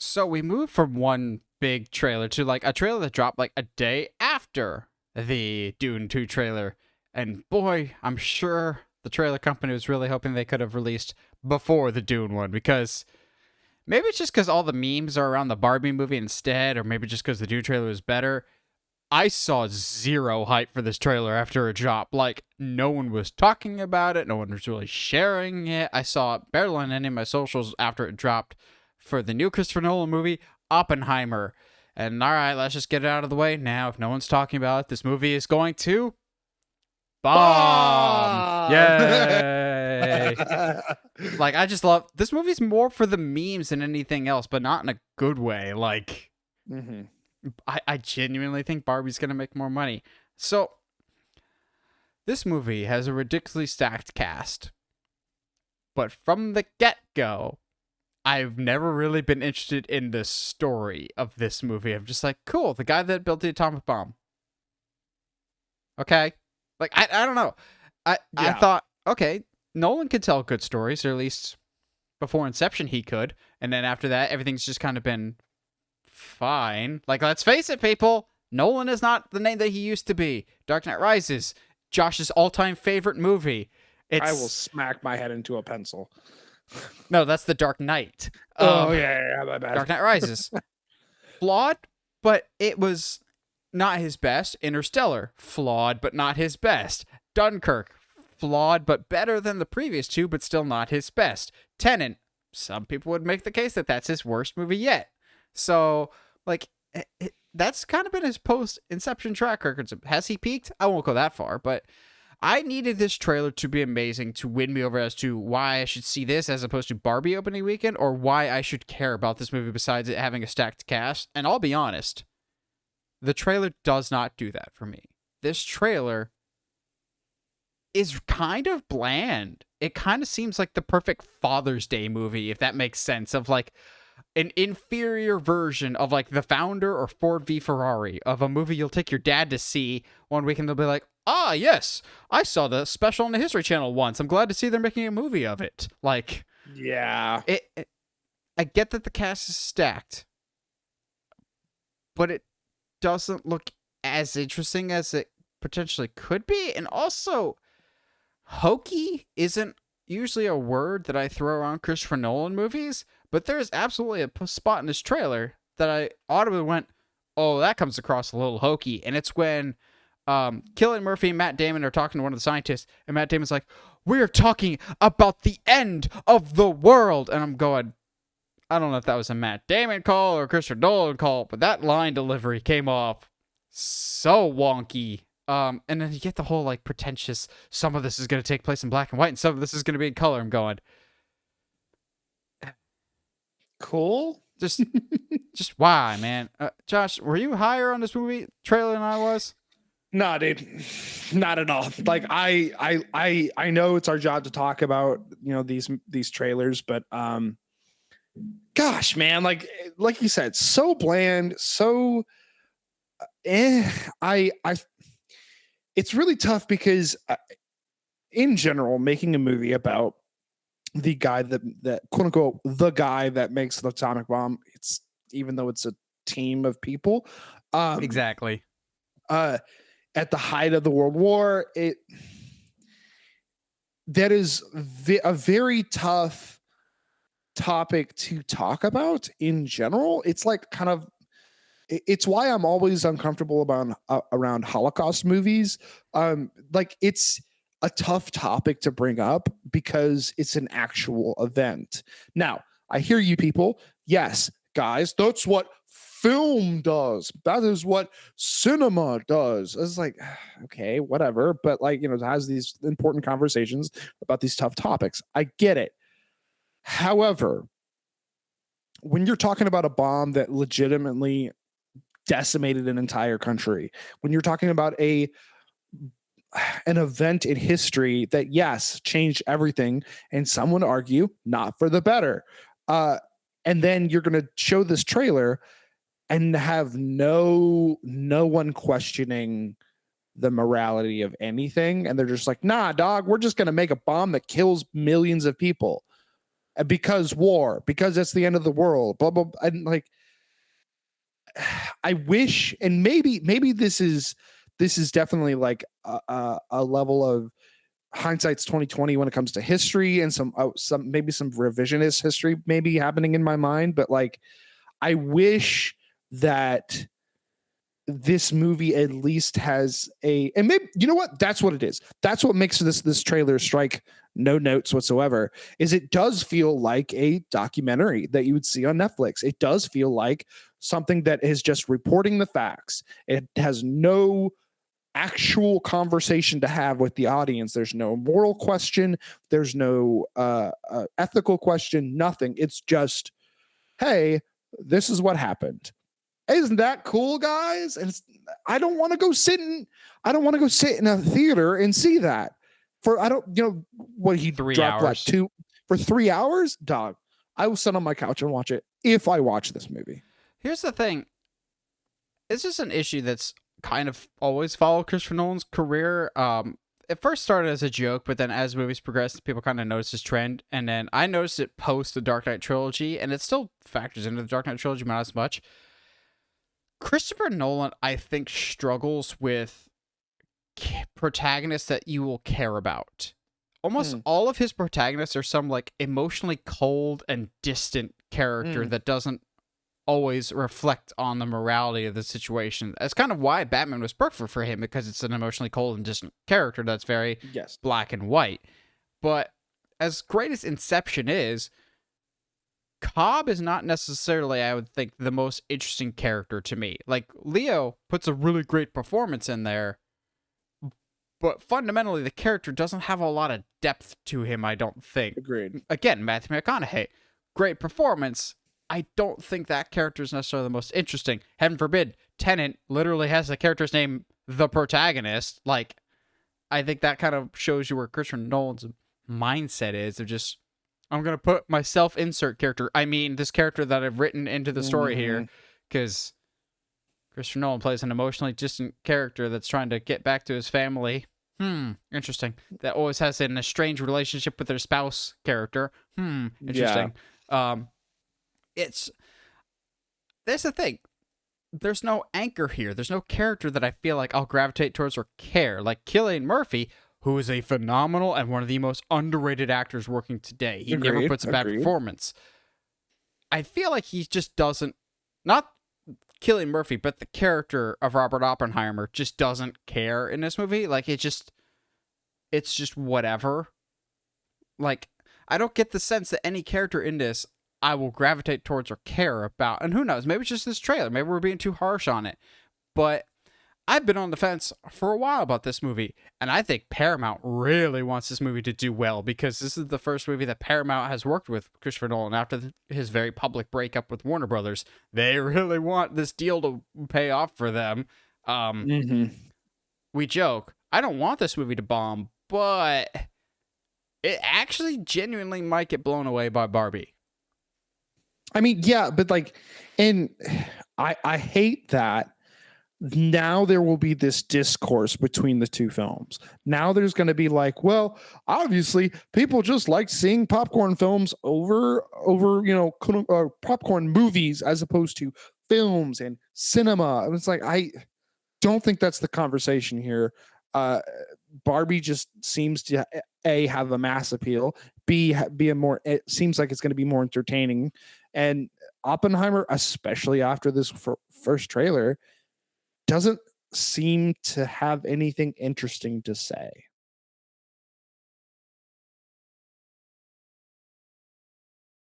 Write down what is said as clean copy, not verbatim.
So we moved from one big trailer to like a trailer that dropped like a day after the Dune 2 trailer. And boy, I'm sure the trailer company was really hoping they could have released before the Dune one, because maybe it's just because all the memes are around the Barbie movie instead, or maybe just because the Dune trailer was better. I saw zero hype for this trailer after it dropped. Like, no one was talking about it. No one was really sharing it. I saw it barely on any of my socials after it dropped for the new Christopher Nolan movie, Oppenheimer. And all right, let's just get it out of the way now. If no one's talking about it, this movie is going to bomb. Yay. Like, I just love this movie's more for the memes than anything else, but not in a good way. Like, I genuinely think Barbie's going to make more money. So, this movie has a ridiculously stacked cast. But from the get-go, I've never really been interested in the story of this movie. I'm just like, cool, the guy that built the atomic bomb. Okay. Like, I don't know. I thought, okay, Nolan could tell good stories, or at least before Inception he could. And then after that, everything's just kind of been fine. Like, let's face it, people. Nolan is not the name that he used to be. Dark Knight Rises, Josh's all-time favorite movie. I will smack my head into a pencil. No, that's The Dark Knight. Yeah, my bad. Dark Knight Rises. Flawed, but it was not his best. Interstellar, flawed, but not his best. Dunkirk, flawed, but better than the previous two, but still not his best. Tenet, some people would make the case that that's his worst movie yet. So, like, that's kind of been his post-Inception track record. Has he peaked? I won't go that far, but I needed this trailer to be amazing to win me over as to why I should see this as opposed to Barbie opening weekend, or why I should care about this movie besides it having a stacked cast. And I'll be honest, the trailer does not do that for me. This trailer is kind of bland. It kind of seems like the perfect Father's Day movie, if that makes sense, of like an inferior version of like The Founder or Ford v Ferrari, of a movie you'll take your dad to see one week and they'll be like, ah, yes, I saw the special on the History Channel once. I'm glad to see they're making a movie of it. Like, yeah, I get that the cast is stacked, but it doesn't look as interesting as it potentially could be. And also, hokey isn't usually a word that I throw around Christopher Nolan movies, but there's absolutely a spot in this trailer that I audibly went, oh, that comes across a little hokey. And it's when Cillian Murphy and Matt Damon are talking to one of the scientists, and Matt Damon's like, we're talking about the end of the world. And I'm going, I don't know if that was a Matt Damon call or a Christopher Nolan call, but that line delivery came off so wonky. And then you get the whole like pretentious, some of this is going to take place in black and white and some of this is going to be in color. I'm going, cool. Just why, man? Josh, were you higher on this movie trailer than I was? No, dude, not at all. Like I know it's our job to talk about, you know, these trailers, but gosh, man, like you said, so bland, so it's really tough because in general, making a movie about the guy that quote unquote the guy that makes the atomic bomb, it's even though it's a team of people, exactly. At the height of the World War, that is a very tough topic to talk about in general. It's like kind of, it's why I'm always uncomfortable around Holocaust movies. Like, it's a tough topic to bring up because it's an actual event. Now, I hear you people. Yes, guys, that's what film does. That is what cinema does. It's like, okay, whatever. But like, you know, it has these important conversations about these tough topics. I get it. However, when you're talking about a bomb that legitimately decimated an entire country, when you're talking about an event in history that, yes, changed everything, and some would argue not for the better, and then you're going to show this trailer and have no one questioning the morality of anything, and they're just like, nah, dog, we're just going to make a bomb that kills millions of people. because war, because it's the end of the world, blah blah. And like, I wish, and maybe this is definitely like a level of hindsight's 2020 when it comes to history, and some maybe some revisionist history maybe happening in my mind. But like, I wish that this movie at least has and maybe, you know what, that's what it is. That's what makes this trailer strike no notes whatsoever, is it does feel like a documentary that you would see on Netflix. It does feel like something that is just reporting the facts. It has no actual conversation to have with the audience. There's no moral question, there's no ethical question, nothing. It's just, hey, this is what happened. Isn't that cool, guys? And I don't want to go sit in a theater and see that for, I don't, what he 3 dropped hours. like for 3 hours, dog. I will sit on my couch and watch it if I watch this movie. Here's the thing. It's just an issue that's kind of always followed Christopher Nolan's career. It first started as a joke, but then as movies progressed, people kind of noticed this trend. And then I noticed it post the Dark Knight trilogy, and it still factors into the Dark Knight trilogy, but not as much. Christopher Nolan, I think, struggles with protagonists that you will care about. Almost all of his protagonists are some like emotionally cold and distant character that doesn't always reflect on the morality of the situation. That's kind of why Batman was perfect for him, because it's an emotionally cold and distant character that's very black and white. But as great as Inception is, Cobb is not necessarily, I would think, the most interesting character to me. Like, Leo puts a really great performance in there, but fundamentally the character doesn't have a lot of depth to him, I don't think. Agreed. Again, Matthew McConaughey, great performance. I don't think that character is necessarily the most interesting. Heaven forbid, Tenet literally has the character's name, the protagonist. Like, I think that kind of shows you where Christopher Nolan's mindset is of just, I'm going to put my self-insert character, I mean, this character that I've written into the story here, because Christopher Nolan plays an emotionally distant character that's trying to get back to his family. Interesting. That always has an estranged relationship with their spouse character. Interesting. Yeah. That's the thing. There's no anchor here. There's no character that I feel like I'll gravitate towards or care. Like Cillian Murphy, who is a phenomenal and one of the most underrated actors working today. He never puts a bad performance. I feel like he just doesn't, not Cillian Murphy, but the character of Robert Oppenheimer just doesn't care in this movie. Like, it's just whatever. Like, I don't get the sense that any character in this I will gravitate towards or care about. And who knows, maybe it's just this trailer. Maybe we're being too harsh on it. But I've been on the fence for a while about this movie, and I think Paramount really wants this movie to do well, because this is the first movie that Paramount has worked with Christopher Nolan after his very public breakup with Warner Brothers. They really want this deal to pay off for them. We joke, I don't want this movie to bomb, but it actually genuinely might get blown away by Barbie. I mean, yeah, but like, and I hate that. Now there will be this discourse between the two films. Now there's going to be like, well, obviously people just like seeing popcorn films over popcorn movies as opposed to films and cinema. It's like, I don't think that's the conversation here. Barbie just seems to have a mass appeal, be a more, it seems like it's going to be more entertaining, and Oppenheimer, especially after this first trailer, doesn't seem to have anything interesting to say.